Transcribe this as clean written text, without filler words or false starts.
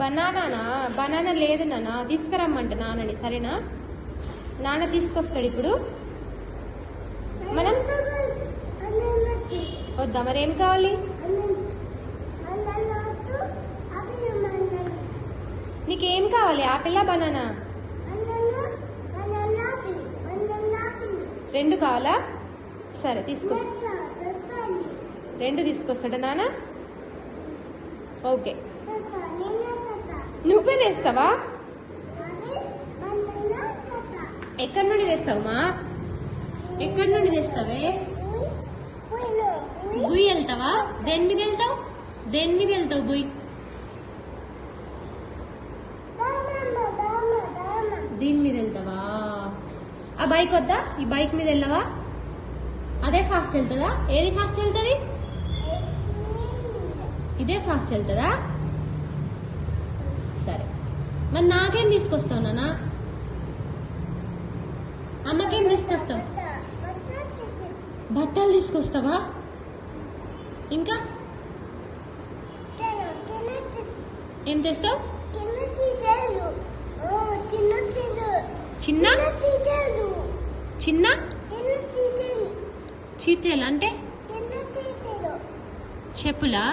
Banana banana లేదు నాన్న, తీసుకురమ్మంట నాన్నని. సరేనా? నాన్న తీసుకొస్తాడు ఇప్పుడు. మనం వద్దా? మరి ఏం కావాలి నీకేం కావాలి? యాపిలా బనానా? రెండు కావాలా? సరే తీసుకొస్తా. రెండు తీసుకొస్తాడా నాన్న? ఓకే. నువ్వే తెస్తావా? ఎక్కడి నుండి తెస్తావు మా? ఎక్కడి నుండి తెస్తావే? బుయ్ వెళ్తావా? దేని మీద వెళ్తావు? దేని మీద వెళ్తావు బుయ్? దీని మీద వెళ్తావా? ఆ బైక్ వద్దా? ఈ బైక్ మీద వెళ్ళవా? అదే ఫాస్ట్ వెళ్తుందా? ఏది ఫాస్ట్ వెళ్తుంది? ఇదే ఫాస్ట్ వెళ్తుందా? సరే, మరి నాకేం తీసుకొస్తావు నాన్న? అమ్మకేం తీసుకొస్తావు? బట్టలు తీసుకొస్తావా? ఇంకా ఏం తెస్తావు? చిన్న చిన్న చీటీలు అంటే చెప్పులా?